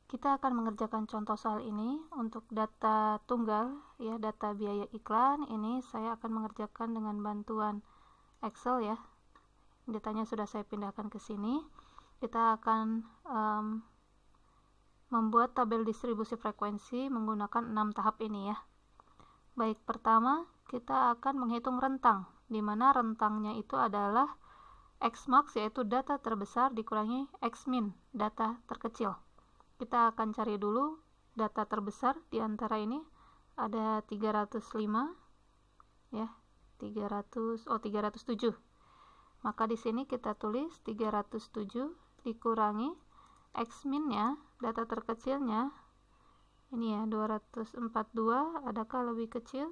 Kita akan mengerjakan contoh soal ini untuk data tunggal, ya, data biaya iklan. Ini saya akan mengerjakan dengan bantuan Excel, ya. Datanya sudah saya pindahkan ke sini. Kita akan membuat tabel distribusi frekuensi menggunakan 6 tahap ini, ya. Baik, pertama kita akan menghitung rentang, di mana rentangnya itu adalah Xmax, yaitu data terbesar, dikurangi Xmin, data terkecil. Kita akan cari dulu data terbesar di antara ini, ada 305, ya, 307. Maka di sini kita tulis 307 dikurangi Xmin-nya, data terkecilnya, ini ya, 242, adakah lebih kecil?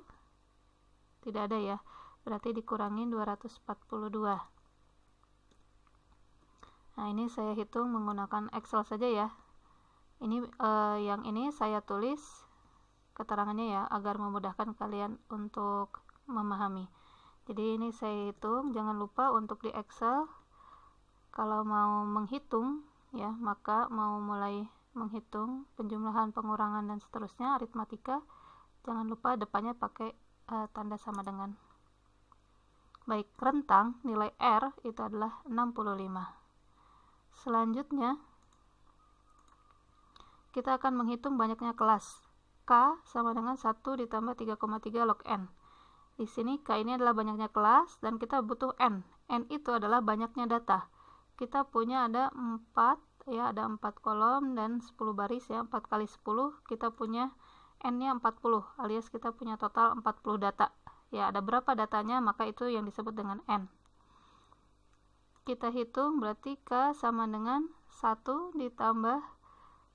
Tidak ada, ya, berarti dikurangi 242. Nah, ini saya hitung menggunakan Excel saja, ya. Ini yang ini saya tulis keterangannya, ya, agar memudahkan kalian untuk memahami. Jadi ini saya hitung. Jangan lupa untuk di Excel kalau mau menghitung, ya, maka mau mulai menghitung penjumlahan, pengurangan, dan seterusnya, aritmatika, jangan lupa depannya pakai tanda sama dengan. Baik, rentang nilai R itu adalah 65. Selanjutnya kita akan menghitung banyaknya kelas. K sama dengan 1 ditambah 3,3 log N. Di sini K ini adalah banyaknya kelas dan kita butuh N. N itu adalah banyaknya data. Kita punya ada 4, ya, ada 4 kolom dan 10 baris, ya, 4 kali 10, kita punya N-nya 40, alias kita punya total 40 data. Ya, ada berapa datanya, maka itu yang disebut dengan N. Kita hitung, berarti K sama dengan 1 ditambah,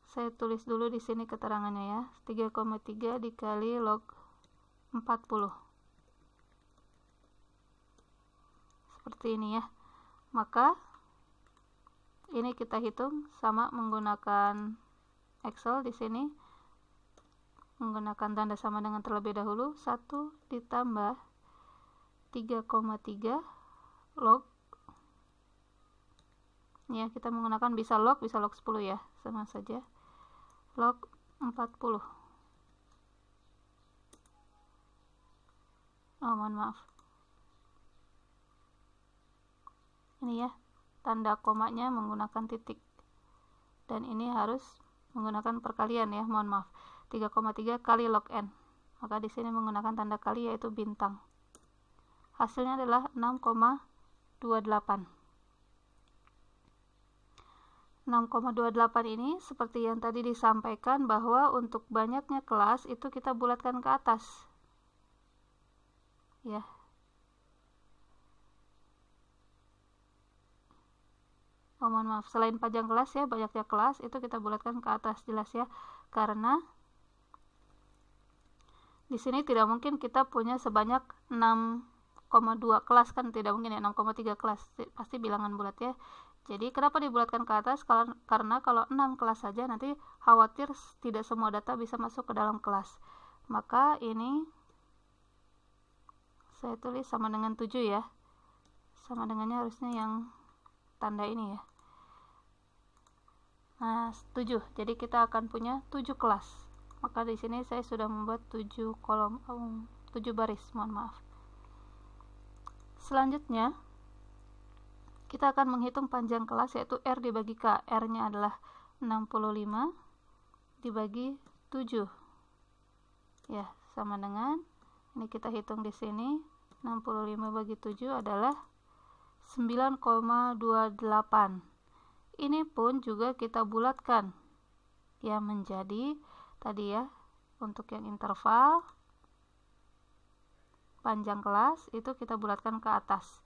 saya tulis dulu di sini keterangannya, ya, 3,3 dikali log 40. Seperti ini, ya. Maka ini kita hitung sama menggunakan Excel di sini, menggunakan tanda sama dengan terlebih dahulu. 1 ditambah 3,3 log, ya, kita menggunakan bisa log 10, ya, sama saja, log 40. Oh, mohon maaf, ini, ya, tanda komanya menggunakan titik, dan ini harus menggunakan perkalian, ya, mohon maaf, 3,3 kali log N, maka di sini menggunakan tanda kali, yaitu bintang. Hasilnya adalah 6,28. 6,28 ini seperti yang tadi disampaikan, bahwa untuk banyaknya kelas itu kita bulatkan ke atas, ya. Oh, mohon maaf, selain panjang kelas, ya, banyaknya kelas itu kita bulatkan ke atas, jelas, ya, karena di sini tidak mungkin kita punya sebanyak 6,2 kelas, kan tidak mungkin, ya, 6,3 kelas, pasti bilangan bulat, ya. Jadi kenapa dibulatkan ke atas? Karena kalau 6 kelas saja nanti khawatir tidak semua data bisa masuk ke dalam kelas. Maka ini saya tulis sama dengan 7, ya. Sama dengannya harusnya yang tanda ini, ya. Nah, 7. Jadi kita akan punya 7 kelas. Maka di sini saya sudah membuat 7 kolom, 7 baris, mohon maaf. Selanjutnya kita akan menghitung panjang kelas, yaitu R dibagi K. R-nya adalah 65 dibagi 7. Ya, sama dengan, ini kita hitung di sini, 65 bagi 7 adalah 9,28. Ini pun juga kita bulatkan, ya, menjadi tadi, ya, untuk yang interval panjang kelas itu kita bulatkan ke atas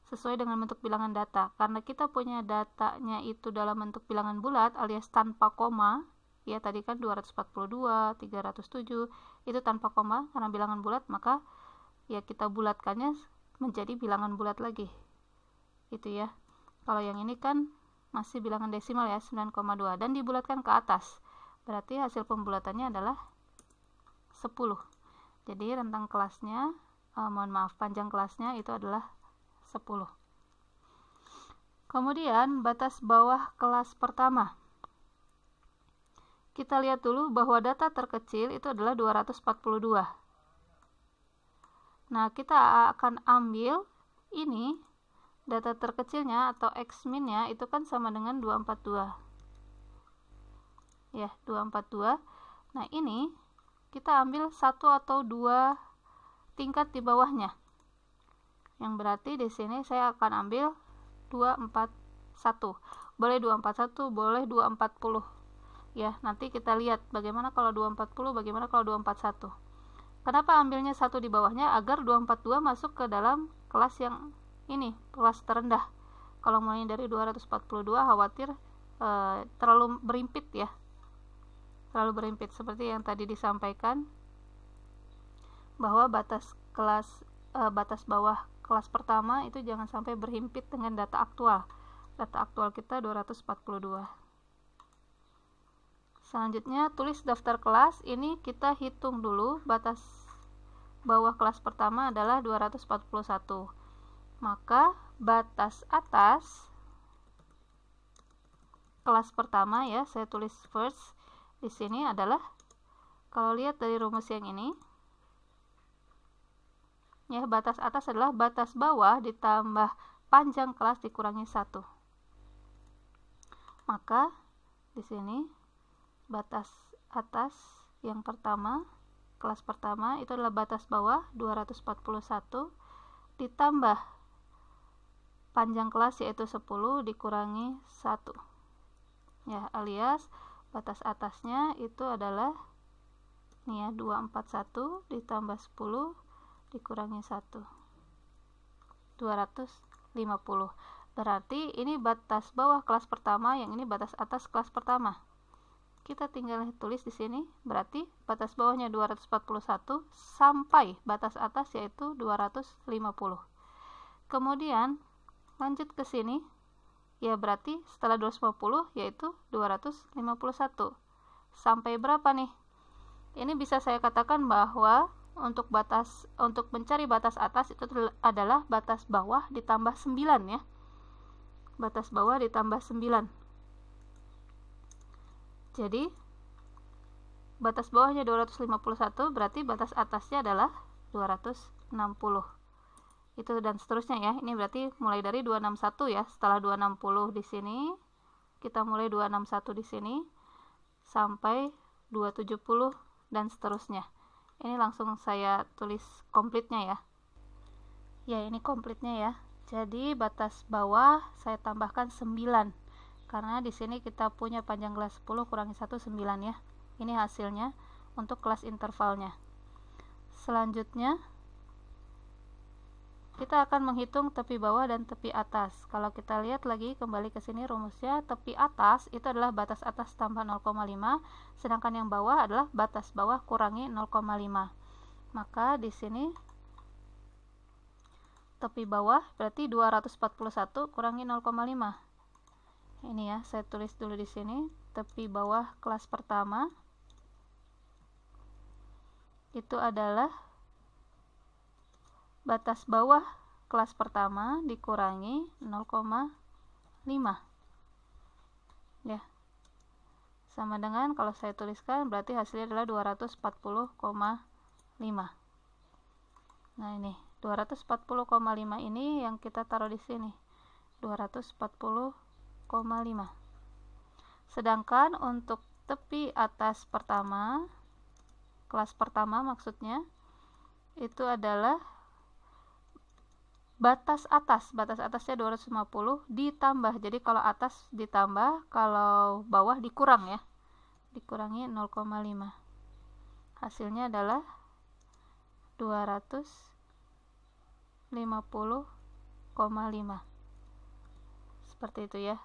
sesuai dengan bentuk bilangan data. Karena kita punya datanya itu dalam bentuk bilangan bulat alias tanpa koma, ya, tadi kan 242, 307 itu tanpa koma karena bilangan bulat, maka, ya, kita bulatkannya menjadi bilangan bulat lagi, itu, ya. Kalau yang ini kan masih bilangan desimal, ya, 9,2, dan dibulatkan ke atas, berarti hasil pembulatannya adalah 10. Jadi rentang kelasnya, mohon maaf, panjang kelasnya itu adalah 10. Kemudian batas bawah kelas pertama. kita lihat dulu bahwa data terkecil itu adalah 242. Nah, kita akan ambil ini, data terkecilnya atau X-min-nya itu kan sama dengan 242. Ya, 242. Nah, ini kita ambil satu atau dua tingkat di bawahnya. Yang berarti di sini saya akan ambil 241. Boleh 241, boleh 240. Ya, nanti kita lihat bagaimana kalau 240, bagaimana kalau 241. Kenapa ambilnya satu di bawahnya? Agar 242 masuk ke dalam kelas yang ini, kelas terendah. Kalau mulai dari 242 khawatir terlalu berimpit ya. Terlalu berimpit seperti yang tadi disampaikan bahwa batas bawah kelas pertama itu jangan sampai berhimpit dengan data aktual. Data aktual kita 242. Selanjutnya tulis daftar kelas. Ini kita hitung dulu, batas bawah kelas pertama adalah 241. Maka batas atas kelas pertama ya, saya tulis first di sini adalah, kalau lihat dari rumus yang ini ya, batas atas adalah batas bawah ditambah panjang kelas dikurangi 1. Maka di sini batas atas yang pertama, kelas pertama itu adalah batas bawah 241 ditambah panjang kelas yaitu 10 dikurangi 1. Ya, alias batas atasnya itu adalah nih ya, 241 ditambah 10 dikurangi 1. 250. Berarti ini batas bawah kelas pertama, yang ini batas atas kelas pertama. Kita tinggal tulis di sini, berarti batas bawahnya 241 sampai batas atas yaitu 250. Kemudian lanjut ke sini, ya berarti setelah 250 yaitu 251. Sampai berapa nih? Ini bisa saya katakan bahwa untuk mencari batas atas itu adalah batas bawah ditambah 9 ya. Batas bawah ditambah 9. Jadi batas bawahnya 251, berarti batas atasnya adalah 260. Itu dan seterusnya ya. Ini berarti mulai dari 261 ya. Setelah 260 di sini, kita mulai 261 di sini sampai 270 dan seterusnya. Ini langsung saya tulis komplitnya ya. Ya, ini komplitnya ya. Jadi batas bawah saya tambahkan 9. Karena di sini kita punya panjang kelas 10 kurangi 1 9 ya. Ini hasilnya untuk kelas intervalnya. Selanjutnya kita akan menghitung tepi bawah dan tepi atas. Kalau kita lihat lagi kembali ke sini rumusnya, tepi atas itu adalah batas atas tambah 0,5, sedangkan yang bawah adalah batas bawah kurangi 0,5. Maka di sini tepi bawah berarti 241 kurangi 0,5. Ini ya, saya tulis dulu di sini, tepi bawah kelas pertama itu adalah batas bawah kelas pertama dikurangi 0,5 ya, sama dengan kalau saya tuliskan berarti hasilnya adalah 240,5. Nah, ini 240,5 ini yang kita taruh di sini, 240,5. Sedangkan untuk tepi atas pertama, kelas pertama maksudnya, itu adalah batas atasnya 250 ditambah, jadi kalau atas ditambah, kalau bawah dikurang ya, dikurangi 0,5. Hasilnya adalah 250,5. Seperti itu ya.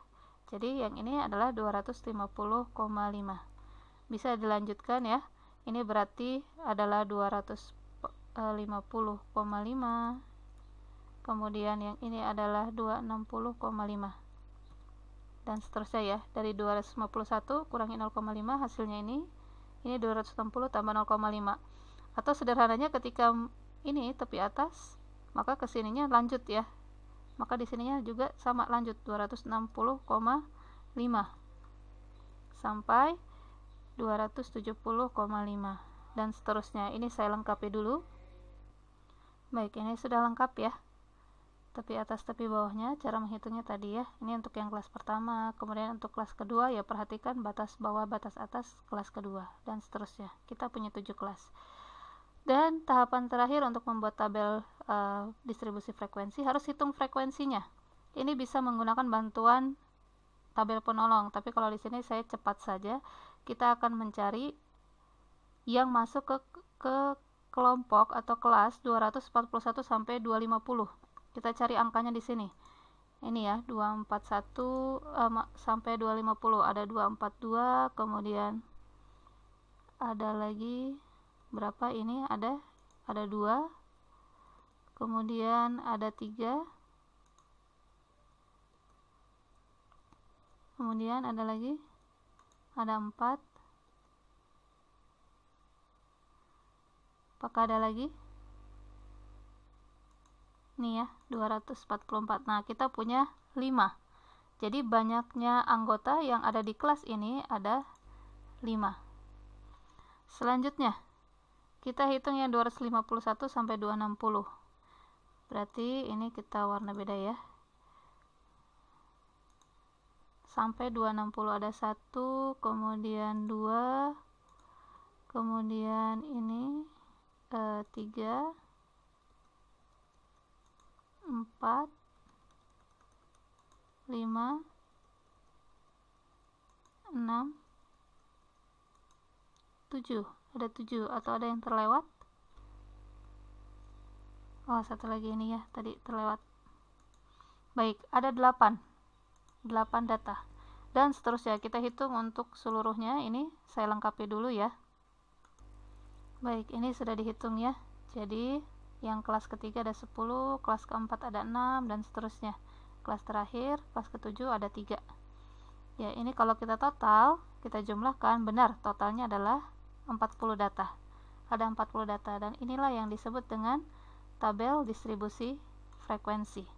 Jadi yang ini adalah 250,5. Bisa dilanjutkan ya. Ini berarti adalah 250,5. Kemudian yang ini adalah 260,5. Dan seterusnya ya. Dari 251 kurangi 0,5 hasilnya ini 260 tambah 0,5. Atau sederhananya ketika ini tepi atas, maka kesininya lanjut ya. Maka di sininya juga sama lanjut 260,5 sampai 270,5 dan seterusnya. Ini saya lengkapi dulu. Baik, ini sudah lengkap ya, tepi atas tepi bawahnya, cara menghitungnya tadi ya. Ini untuk yang kelas pertama, kemudian untuk kelas kedua ya perhatikan batas bawah batas atas kelas kedua dan seterusnya. Kita punya 7 kelas. Dan tahapan terakhir untuk membuat tabel distribusi frekuensi, harus hitung frekuensinya. Ini bisa menggunakan bantuan tabel penolong, tapi kalau di sini saya cepat saja. Kita akan mencari yang masuk ke kelompok atau kelas 241 sampai 250. Kita cari angkanya di sini. Ini ya, 241 sampai 250. Ada 242, kemudian ada lagi berapa ini? Ada 2. Kemudian ada 3. Kemudian ada lagi, ada 4. Apakah ada lagi? Nih ya, 244. Nah, kita punya 5. Jadi banyaknya anggota yang ada di kelas ini ada 5. Selanjutnya, kita hitung yang 251 sampai 260. Berarti ini kita warna beda ya. Sampai 260 ada 1, kemudian 2, kemudian ini 3, 4, 5, 6, 7. Ada 7 atau ada yang terlewat? Oh, satu lagi ini ya, tadi terlewat. Baik, ada 8 data dan seterusnya. Kita hitung untuk seluruhnya. Ini saya lengkapi dulu ya. Baik, ini sudah dihitung ya. Jadi yang kelas ketiga ada 10, kelas keempat ada 6 dan seterusnya. Kelas terakhir, kelas ketujuh ada 3 ya. Ini kalau kita total, kita jumlahkan, benar totalnya adalah 40 data. Ada 40 data dan inilah yang disebut dengan tabel distribusi frekuensi.